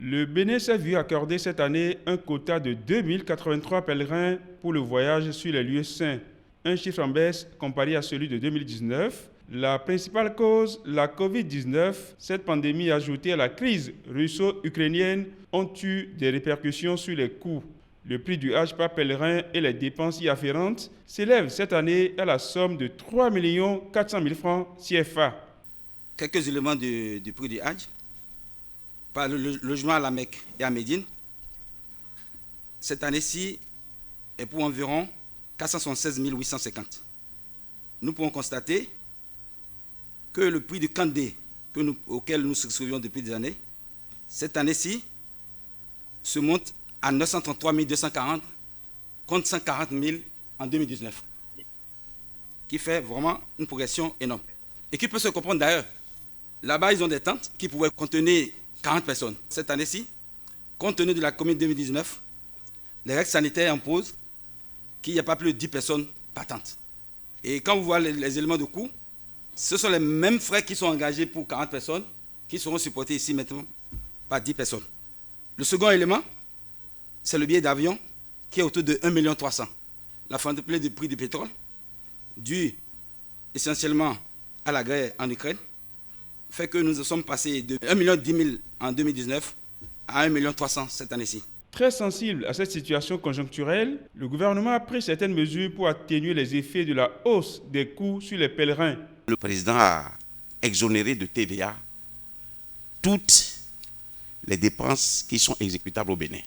Le Bénin s'est vu accorder cette année un quota de 2083 pèlerins pour le voyage sur les lieux saints, un chiffre en baisse comparé à celui de 2019. La principale cause, la Covid-19, cette pandémie ajoutée à la crise russo-ukrainienne, ont eu des répercussions sur les coûts. Le prix du Hajj par pèlerin et les dépenses y afférentes s'élèvent cette année à la somme de 3 400 000 francs CFA. Quelques éléments du prix du Hajj. Par le logement à la Mecque et à Médine, cette année-ci est pour environ 476 850. Nous pouvons constater que le prix du Kandé auquel nous souscrivons depuis des années, cette année-ci se monte à 933 240 contre 140 000 en 2019, qui fait vraiment une progression énorme. Et qui peut se comprendre d'ailleurs. Là-bas, ils ont des tentes qui pouvaient contenir 40 personnes. Cette année-ci, compte tenu de la Covid 2019, les règles sanitaires imposent qu'il n'y a pas plus de 10 personnes par tente. Et quand vous voyez les éléments de coût, ce sont les mêmes frais qui sont engagés pour 40 personnes qui seront supportés ici maintenant par 10 personnes. Le second élément, c'est le billet d'avion qui est autour de 1 300 000. La flambée du prix du pétrole, due essentiellement à la guerre en Ukraine, fait que nous sommes passés de 1 10 000 en 2019 à 1 300 000 cette année-ci. Très sensible à cette situation conjoncturelle, le gouvernement a pris certaines mesures pour atténuer les effets de la hausse des coûts sur les pèlerins. Le président a exonéré de TVA toutes les dépenses qui sont exécutables au Bénin.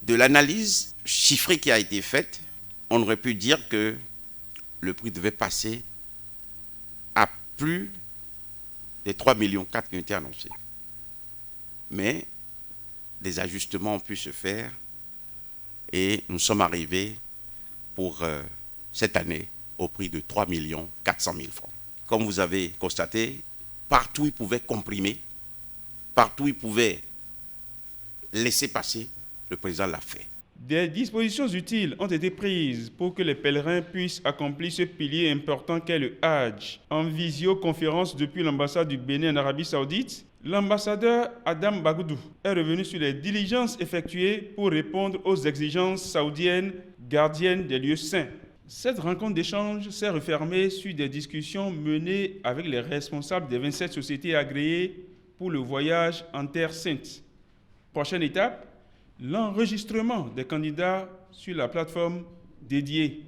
De l'analyse chiffrée qui a été faite, on aurait pu dire que le prix devait passer à plus des 3,4 millions qui ont été annoncés. Mais des ajustements ont pu se faire et nous sommes arrivés pour cette année au prix de 3 400 000 francs. Comme vous avez constaté, partout ils pouvaient comprimer, partout ils pouvaient laisser passer, le président l'a fait. Des dispositions utiles ont été prises pour que les pèlerins puissent accomplir ce pilier important qu'est le Hajj. En visioconférence depuis l'ambassade du Bénin en Arabie Saoudite, l'ambassadeur Adam Bagoudou est revenu sur les diligences effectuées pour répondre aux exigences saoudiennes gardiennes des lieux saints. Cette rencontre d'échange s'est refermée sur des discussions menées avec les responsables des 27 sociétés agréées pour le voyage en Terre Sainte. Prochaine étape, l'enregistrement des candidats sur la plateforme dédiée.